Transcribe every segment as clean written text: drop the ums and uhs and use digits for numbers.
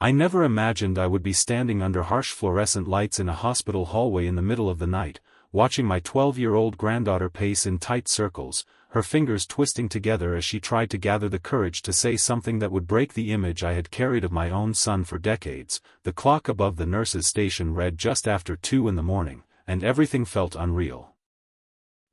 I never imagined I would be standing under harsh fluorescent lights in a hospital hallway in the middle of the night, watching my 12-year-old granddaughter pace in tight circles, her fingers twisting together as she tried to gather the courage to say something that would break the image I had carried of my own son for decades. The clock above the nurse's station read just after 2 in the morning, and everything felt unreal.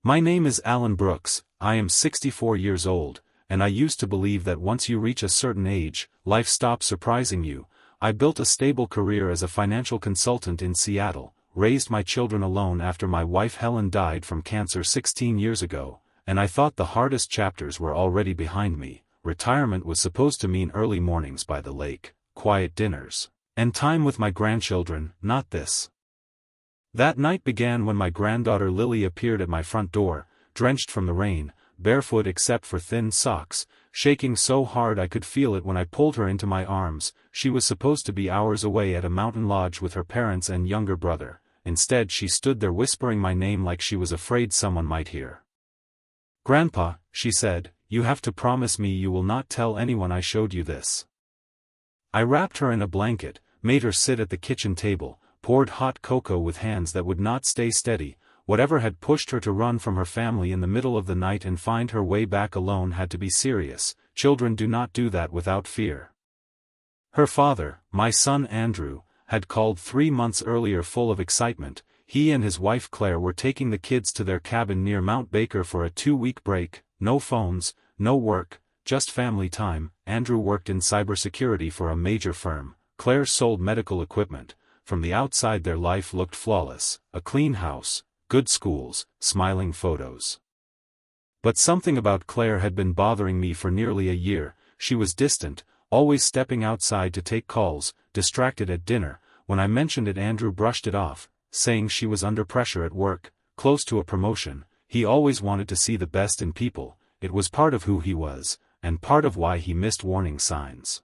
My name is Alan Brooks, I am 64 years old, and I used to believe that once you reach a certain age, life stops surprising you. I built a stable career as a financial consultant in Seattle, raised my children alone after my wife Helen died from cancer 16 years ago, and I thought the hardest chapters were already behind me. Retirement was supposed to mean early mornings by the lake, quiet dinners, and time with my grandchildren, not this. That night began when my granddaughter Lily appeared at my front door, drenched from the rain, barefoot except for thin socks, shaking so hard I could feel it when I pulled her into my arms. She was supposed to be hours away at a mountain lodge with her parents and younger brother. Instead she stood there whispering my name like she was afraid someone might hear. "Grandpa," she said, "you have to promise me you will not tell anyone I showed you this." I wrapped her in a blanket, made her sit at the kitchen table, poured hot cocoa with hands that would not stay steady. Whatever had pushed her to run from her family in the middle of the night and find her way back alone had to be serious. Children do not do that without fear. Her father, my son Andrew, had called 3 months earlier full of excitement. He and his wife Claire were taking the kids to their cabin near Mount Baker for a 2-week break. No phones, no work, just family time. Andrew worked in cybersecurity for a major firm. Claire sold medical equipment. From the outside their life looked flawless, a clean house, good schools, smiling photos. But something about Claire had been bothering me for nearly a year. She was distant, always stepping outside to take calls, distracted at dinner. When I mentioned it, Andrew brushed it off, saying she was under pressure at work, close to a promotion. He always wanted to see the best in people. It was part of who he was, and part of why he missed warning signs.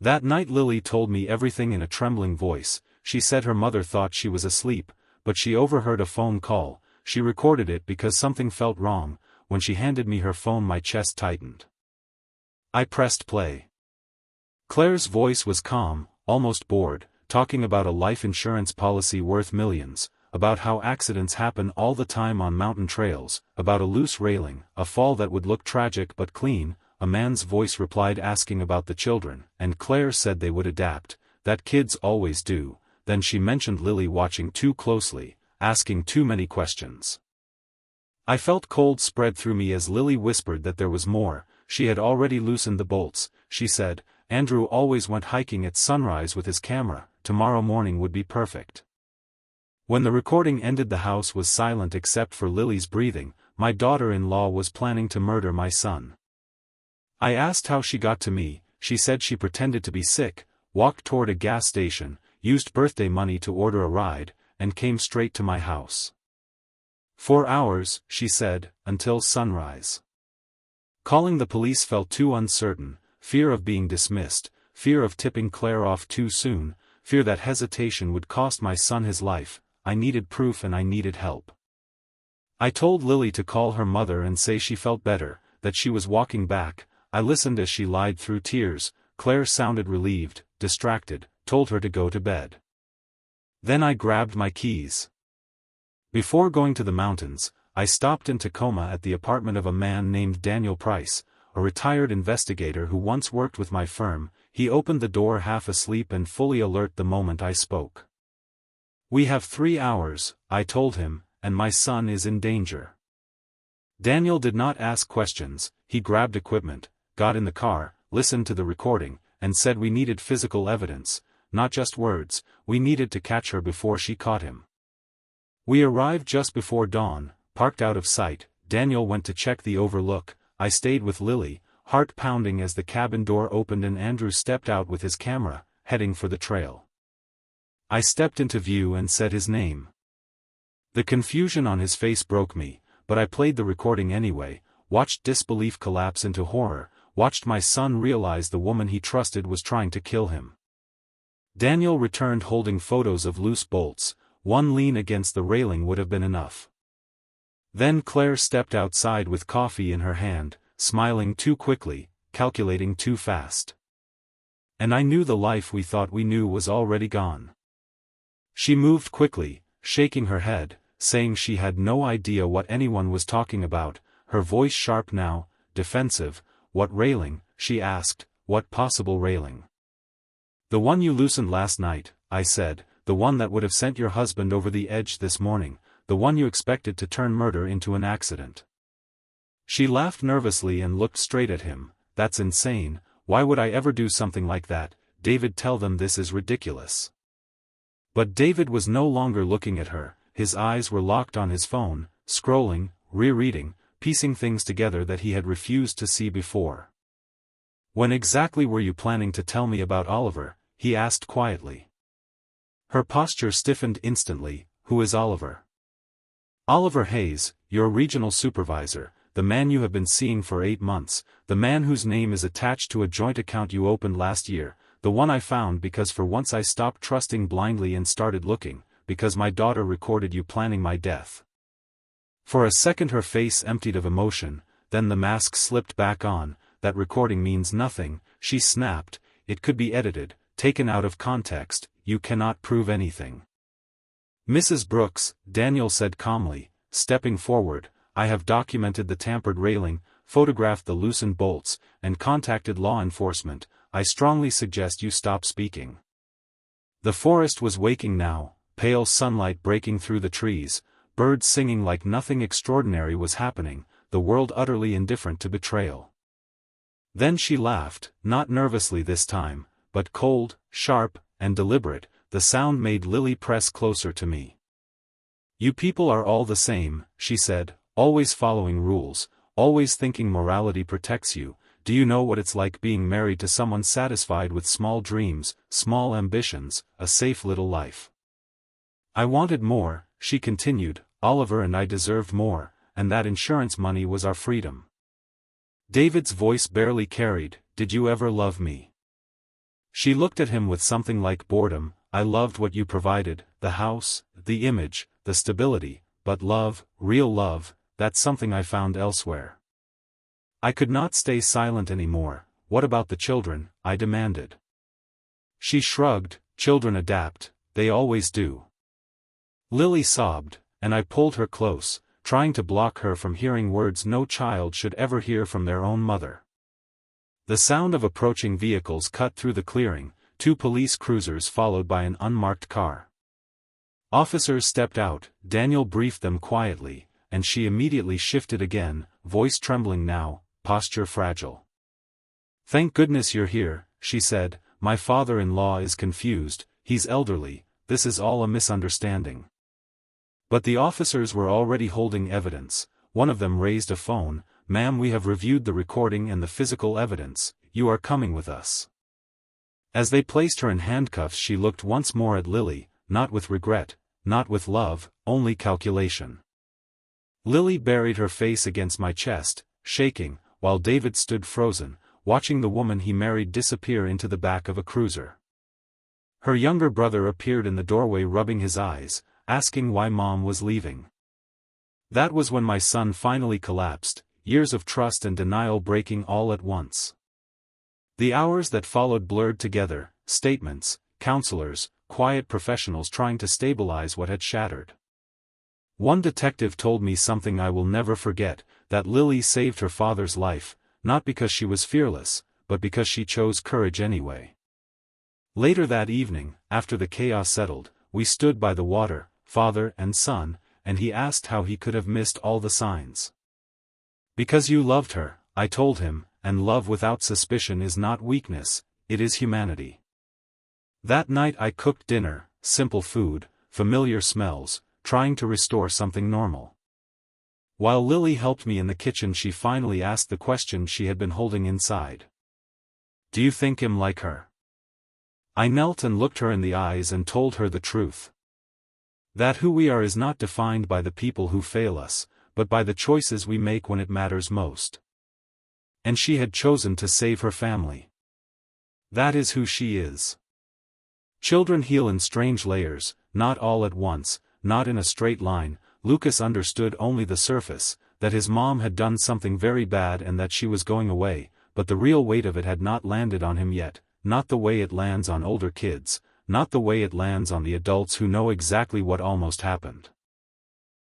That night Lily told me everything in a trembling voice. She said her mother thought she was asleep, but she overheard a phone call. She recorded it because something felt wrong. When she handed me her phone my chest tightened. I pressed play. Claire's voice was calm, almost bored, talking about a life insurance policy worth millions, about how accidents happen all the time on mountain trails, about a loose railing, a fall that would look tragic but clean. A man's voice replied asking about the children, and Claire said they would adapt, that kids always do. Then she mentioned Lily watching too closely, asking too many questions. I felt cold spread through me as Lily whispered that there was more. She had already loosened the bolts. She said, "Andrew always went hiking at sunrise with his camera. Tomorrow morning would be perfect." When the recording ended the house was silent except for Lily's breathing. My daughter-in-law was planning to murder my son. I asked how she got to me. She said she pretended to be sick, walked toward a gas station, used birthday money to order a ride, and came straight to my house. 4 hours, she said, until sunrise. Calling the police felt too uncertain, fear of being dismissed, fear of tipping Claire off too soon, fear that hesitation would cost my son his life. I needed proof and I needed help. I told Lily to call her mother and say she felt better, that she was walking back. I listened as she lied through tears. Claire sounded relieved, distracted, told her to go to bed. Then I grabbed my keys. Before going to the mountains, I stopped in Tacoma at the apartment of a man named Daniel Price, a retired investigator who once worked with my firm. He opened the door half asleep and fully alert the moment I spoke. "We have 3 hours," I told him, "and my son is in danger." Daniel did not ask questions. He grabbed equipment, got in the car, listened to the recording, and said we needed physical evidence, not just words. We needed to catch her before she caught him. We arrived just before dawn, parked out of sight. Daniel went to check the overlook. I stayed with Lily, heart pounding as the cabin door opened and Andrew stepped out with his camera, heading for the trail. I stepped into view and said his name. The confusion on his face broke me, but I played the recording anyway, watched disbelief collapse into horror, watched my son realize the woman he trusted was trying to kill him. Daniel returned holding photos of loose bolts. One lean against the railing would have been enough. Then Claire stepped outside with coffee in her hand, smiling too quickly, calculating too fast. And I knew the life we thought we knew was already gone. She moved quickly, shaking her head, saying she had no idea what anyone was talking about, her voice sharp now, defensive. What railing? She asked. What possible railing? The one you loosened last night, I said, the one that would have sent your husband over the edge this morning, the one you expected to turn murder into an accident. She laughed nervously and looked straight at him. That's insane, why would I ever do something like that? David, tell them this is ridiculous. But David was no longer looking at her, his eyes were locked on his phone, scrolling, rereading, piecing things together that he had refused to see before. When exactly were you planning to tell me about Oliver? He asked quietly. Her posture stiffened instantly. Who is Oliver? Oliver Hayes, your regional supervisor, the man you have been seeing for 8 months, the man whose name is attached to a joint account you opened last year, the one I found because for once I stopped trusting blindly and started looking, because my daughter recorded you planning my death. For a second her face emptied of emotion, then the mask slipped back on. That recording means nothing, she snapped, it could be edited, taken out of context, you cannot prove anything. Mrs. Brooks, Daniel said calmly, stepping forward, I have documented the tampered railing, photographed the loosened bolts, and contacted law enforcement. I strongly suggest you stop speaking. The forest was waking now, pale sunlight breaking through the trees, birds singing like nothing extraordinary was happening, the world utterly indifferent to betrayal. Then she laughed, not nervously this time, but cold, sharp, and deliberate. The sound made Lily press closer to me. You people are all the same, she said, always following rules, always thinking morality protects you. Do you know what it's like being married to someone satisfied with small dreams, small ambitions, a safe little life? I wanted more, she continued, Oliver and I deserved more, and that insurance money was our freedom. David's voice barely carried, did you ever love me? She looked at him with something like boredom. I loved what you provided, the house, the image, the stability, but love, real love, that's something I found elsewhere. I could not stay silent anymore. What about the children? I demanded. She shrugged, children adapt, they always do. Lily sobbed, and I pulled her close, trying to block her from hearing words no child should ever hear from their own mother. The sound of approaching vehicles cut through the clearing, 2 police cruisers followed by an unmarked car. Officers stepped out, Daniel briefed them quietly, and she immediately shifted again, voice trembling now, posture fragile. Thank goodness you're here, she said, my father-in-law is confused, he's elderly, this is all a misunderstanding. But the officers were already holding evidence. One of them raised a phone. Ma'am, we have reviewed the recording and the physical evidence, you are coming with us. As they placed her in handcuffs she looked once more at Lily, not with regret, not with love, only calculation. Lily buried her face against my chest, shaking, while David stood frozen, watching the woman he married disappear into the back of a cruiser. Her younger brother appeared in the doorway rubbing his eyes, asking why Mom was leaving. That was when my son finally collapsed, years of trust and denial breaking all at once. The hours that followed blurred together, statements, counselors, quiet professionals trying to stabilize what had shattered. One detective told me something I will never forget, that Lily saved her father's life, not because she was fearless, but because she chose courage anyway. Later that evening, after the chaos settled, we stood by the water, father and son, and he asked how he could have missed all the signs. Because you loved her, I told him, and love without suspicion is not weakness, it is humanity. That night I cooked dinner, simple food, familiar smells, trying to restore something normal. While Lily helped me in the kitchen she finally asked the question she had been holding inside. Do you think him like her? I knelt and looked her in the eyes and told her the truth. That who we are is not defined by the people who fail us, but by the choices we make when it matters most. And she had chosen to save her family. That is who she is. Children heal in strange layers, not all at once, not in a straight line. Lucas understood only the surface, that his mom had done something very bad and that she was going away, but the real weight of it had not landed on him yet, not the way it lands on older kids, not the way it lands on the adults who know exactly what almost happened.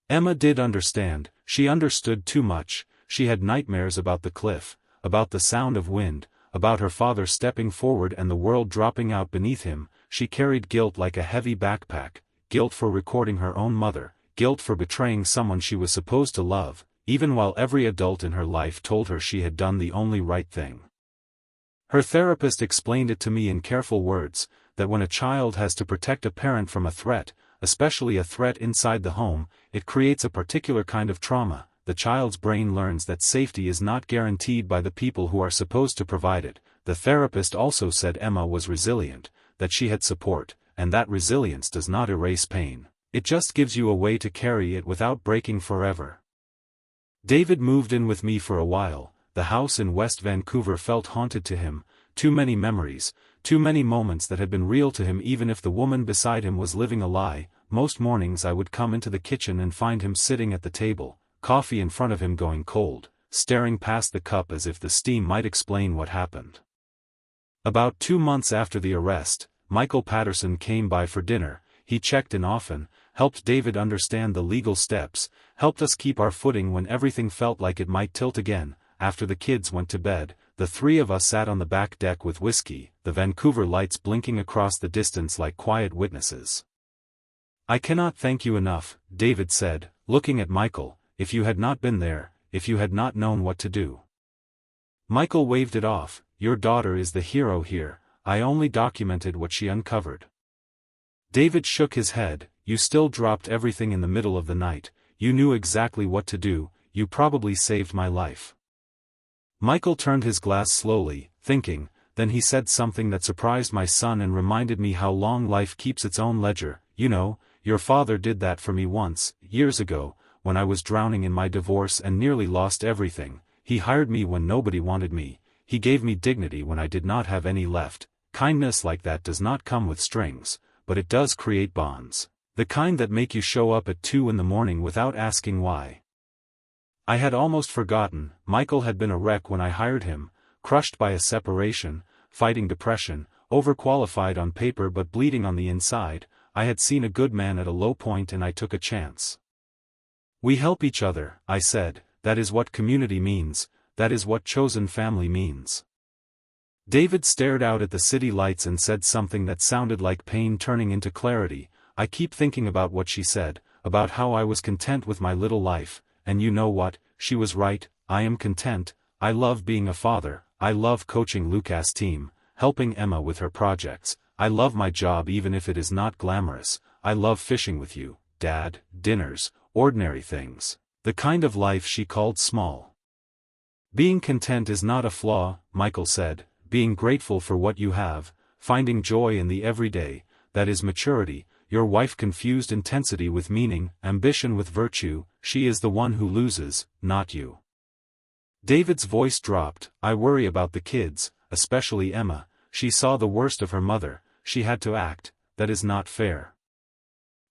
Emma did understand, she understood too much. She had nightmares about the cliff, about the sound of wind, about her father stepping forward and the world dropping out beneath him. She carried guilt like a heavy backpack, guilt for recording her own mother, guilt for betraying someone she was supposed to love, even while every adult in her life told her she had done the only right thing. Her therapist explained it to me in careful words, that when a child has to protect a parent from a threat, especially a threat inside the home, it creates a particular kind of trauma. The child's brain learns that safety is not guaranteed by the people who are supposed to provide it. The therapist also said Emma was resilient, that she had support, and that resilience does not erase pain. It just gives you a way to carry it without breaking forever. David moved in with me for a while. The house in West Vancouver felt haunted to him, too many memories, too many moments that had been real to him even if the woman beside him was living a lie. Most mornings I would come into the kitchen and find him sitting at the table, coffee in front of him going cold, staring past the cup as if the steam might explain what happened. About 2 months after the arrest, Michael Patterson came by for dinner. He checked in often, helped David understand the legal steps, helped us keep our footing when everything felt like it might tilt again. After the kids went to bed, the three of us sat on the back deck with whiskey, the Vancouver lights blinking across the distance like quiet witnesses. "I cannot thank you enough," David said, looking at Michael. "If you had not been there, if you had not known what to do." Michael waved it off. "Your daughter is the hero here. I only documented what she uncovered." David shook his head. "You still dropped everything in the middle of the night. You knew exactly what to do. You probably saved my life." Michael turned his glass slowly, thinking, then he said something that surprised my son and reminded me how long life keeps its own ledger. "You know, your father did that for me once, years ago, when I was drowning in my divorce and nearly lost everything. He hired me when nobody wanted me. He gave me dignity when I did not have any left. Kindness like that does not come with strings, but it does create bonds. The kind that make you show up at 2 in the morning without asking why." I had almost forgotten. Michael had been a wreck when I hired him, crushed by a separation, fighting depression, overqualified on paper but bleeding on the inside. I had seen a good man at a low point and I took a chance. "We help each other," I said. "That is what community means, that is what chosen family means." David stared out at the city lights and said something that sounded like pain turning into clarity. "I keep thinking about what she said, about how I was content with my little life. And you know what, she was right. I am content. I love being a father, I love coaching Lucas' team, helping Emma with her projects, I love my job even if it is not glamorous, I love fishing with you, Dad, dinners, ordinary things. The kind of life she called small. Being content is not a flaw," Michael said. "Being grateful for what you have, finding joy in the everyday, that is maturity." Your wife confused intensity with meaning, ambition with virtue. She is the one who loses, not you. David's voice dropped. "I worry about the kids, especially Emma. She saw the worst of her mother, she had to act. That is not fair."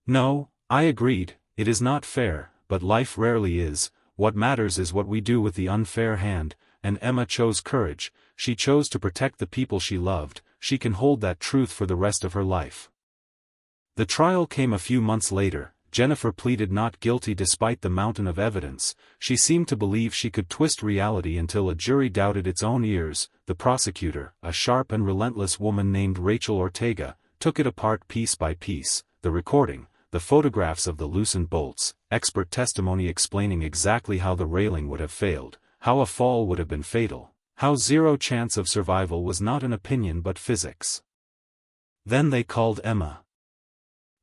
"No," I agreed, "it is not fair, but life rarely is. What matters is what we do with the unfair hand, and Emma chose courage. She chose to protect the people she loved. She can hold that truth for the rest of her life." The trial came a few months later. Jennifer pleaded not guilty despite the mountain of evidence. She seemed to believe she could twist reality until a jury doubted its own ears. The prosecutor, a sharp and relentless woman named Rachel Ortega, took it apart piece by piece. The recording, the photographs of the loosened bolts, expert testimony explaining exactly how the railing would have failed, how a fall would have been fatal, how zero chance of survival was not an opinion but physics. Then they called Emma.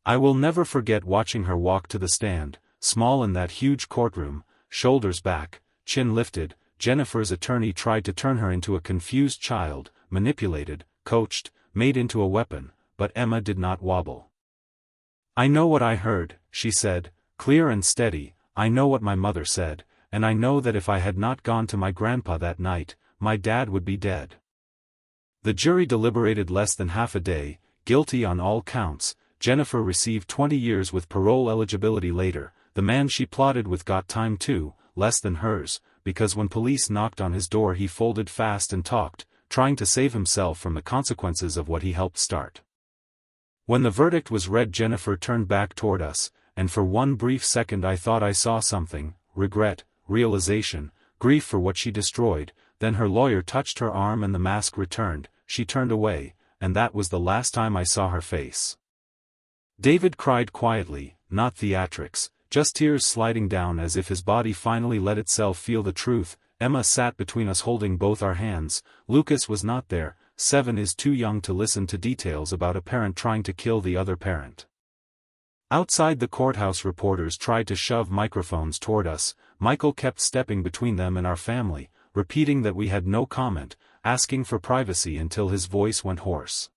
I will never forget watching her walk to the stand, small in that huge courtroom, shoulders back, chin lifted. Jennifer's attorney tried to turn her into a confused child, manipulated, coached, made into a weapon, but Emma did not wobble. "I know what I heard," she said, clear and steady. "I know what my mother said, and I know that if I had not gone to my grandpa that night, my dad would be dead." The jury deliberated less than half a day, guilty on all counts. Jennifer received 20 years with parole eligibility later. The man she plotted with got time too, less than hers, because when police knocked on his door he folded fast and talked. trying to save himself from the consequences of what he helped start. When the verdict was read, Jennifer turned back toward us, and for one brief second I thought I saw something: regret, realization, grief for what she destroyed. Then her lawyer touched her arm and the mask returned. She turned away, and that was the last time I saw her face. David cried quietly, not theatrics, just tears sliding down as if his body finally let itself feel the truth. Emma sat between us holding both our hands. Lucas was not there. 7 is too young to listen to details about a parent trying to kill the other parent. Outside the courthouse, reporters tried to shove microphones toward us. Michael kept stepping between them and our family, repeating that we had no comment, asking for privacy until his voice went hoarse.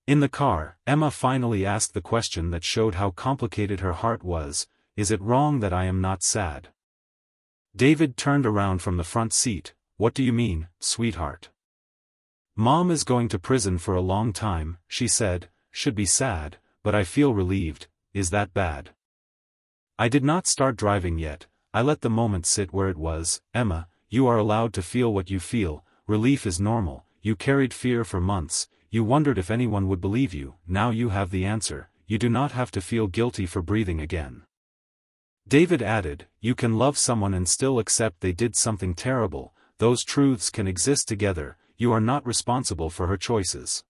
In the car, Emma finally asked the question that showed how complicated her heart was: is it wrong that I am not sad? David turned around from the front seat. What do you mean, sweetheart? Mom is going to prison for a long time, she said. Should be sad, but I feel relieved. Is that bad? I did not start driving yet. I let the moment sit where it was. Emma, you are allowed to feel what you feel. Relief is normal. You carried fear for months. You wondered if anyone would believe you. Now you have the answer. You do not have to feel guilty for breathing again. David added, you can love someone and still accept they did something terrible. Those truths can exist together. You are not responsible for her choices.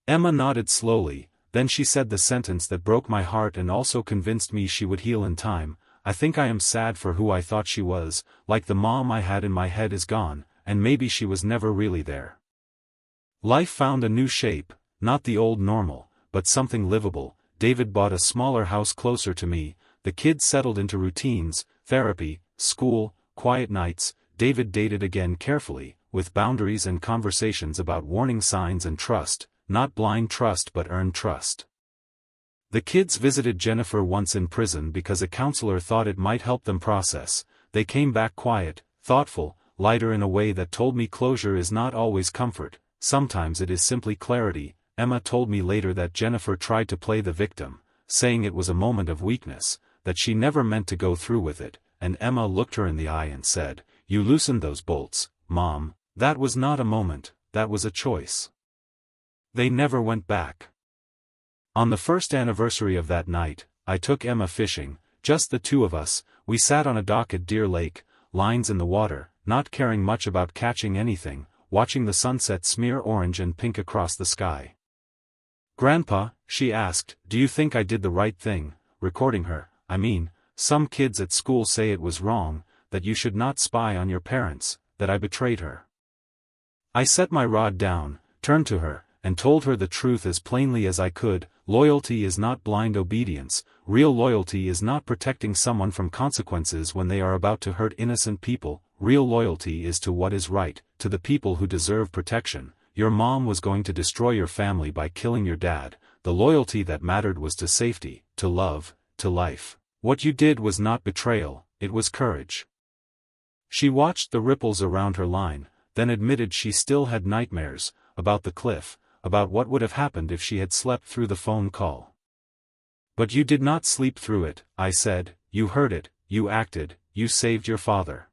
Emma nodded slowly, then she said the sentence that broke my heart and also convinced me she would heal in time. I think I am sad for who I thought she was. Like the mom I had in my head is gone, and maybe she was never really there. Life found a new shape, not the old normal, but something livable. David bought a smaller house closer to me. The kids settled into routines: therapy, school, quiet nights. David dated again carefully, with boundaries and conversations about warning signs and trust, not blind trust but earned trust. The kids visited Jennifer once in prison because a counselor thought it might help them process. They came back quiet, thoughtful, lighter in a way that told me closure is not always comfort. Sometimes it is simply clarity. Emma told me later that Jennifer tried to play the victim, saying it was a moment of weakness, that she never meant to go through with it, and Emma looked her in the eye and said, you loosened those bolts, Mom. That was not a moment, that was a choice. They never went back. On the first anniversary of that night, I took Emma fishing, just the two of us. We sat on a dock at Deer Lake, lines in the water, not caring much about catching anything, watching the sunset smear orange and pink across the sky. Grandpa, she asked, do you think I did the right thing, recording her? I mean, some kids at school say it was wrong, that you should not spy on your parents, that I betrayed her. I set my rod down, turned to her, and told her the truth as plainly as I could. Loyalty is not blind obedience. Real loyalty is not protecting someone from consequences when they are about to hurt innocent people. Real loyalty is to what is right, to the people who deserve protection. Your mom was going to destroy your family by killing your dad. The loyalty that mattered was to safety, to love, to life. What you did was not betrayal, it was courage. She watched the ripples around her line, then admitted she still had nightmares, about the cliff, about what would have happened if she had slept through the phone call. But you did not sleep through it, I said. You heard it, you acted, you saved your father.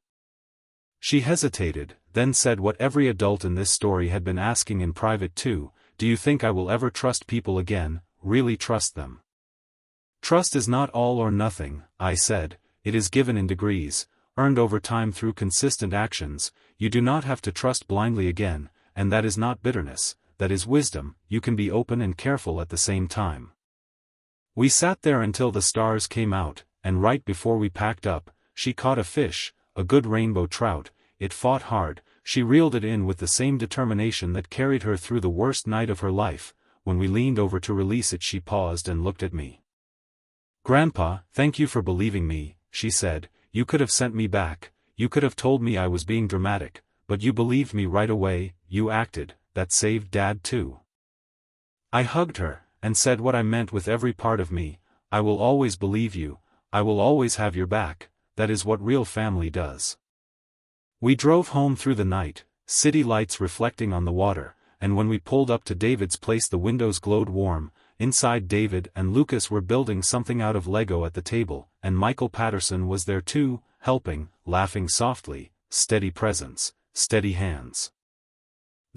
She hesitated, then said what every adult in this story had been asking in private too: do you think I will ever trust people again, really trust them? Trust is not all or nothing, I said. It is given in degrees, earned over time through consistent actions. You do not have to trust blindly again, and that is not bitterness, that is wisdom. You can be open and careful at the same time. We sat there until the stars came out, and right before we packed up, she caught a fish, a good rainbow trout. It fought hard. She reeled it in with the same determination that carried her through the worst night of her life. When we leaned over to release it, she paused and looked at me. Grandpa, thank you for believing me, she said. You could have sent me back, you could have told me I was being dramatic, but you believed me right away. You acted. That saved Dad too. I hugged her, and said what I meant with every part of me: I will always believe you, I will always have your back. That is what real family does. We drove home through the night, city lights reflecting on the water, and when we pulled up to David's place the windows glowed warm. Inside, David and Lucas were building something out of Lego at the table, and Michael Patterson was there too, helping, laughing softly, steady presence, steady hands.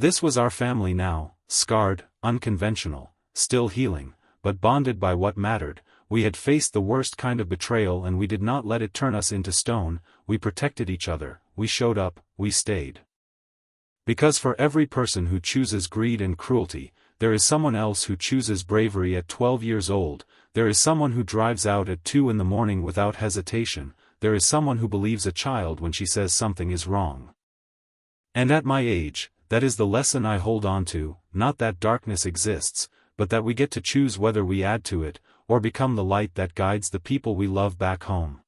This was our family now, scarred, unconventional, still healing, but bonded by what mattered. We had faced the worst kind of betrayal and we did not let it turn us into stone. We protected each other, we showed up, we stayed. Because for every person who chooses greed and cruelty, there is someone else who chooses bravery at 12 years old, there is someone who drives out at 2 in the morning without hesitation, there is someone who believes a child when she says something is wrong. And at my age, that is the lesson I hold on to, not that darkness exists, but that we get to choose whether we add to it, or become the light that guides the people we love back home.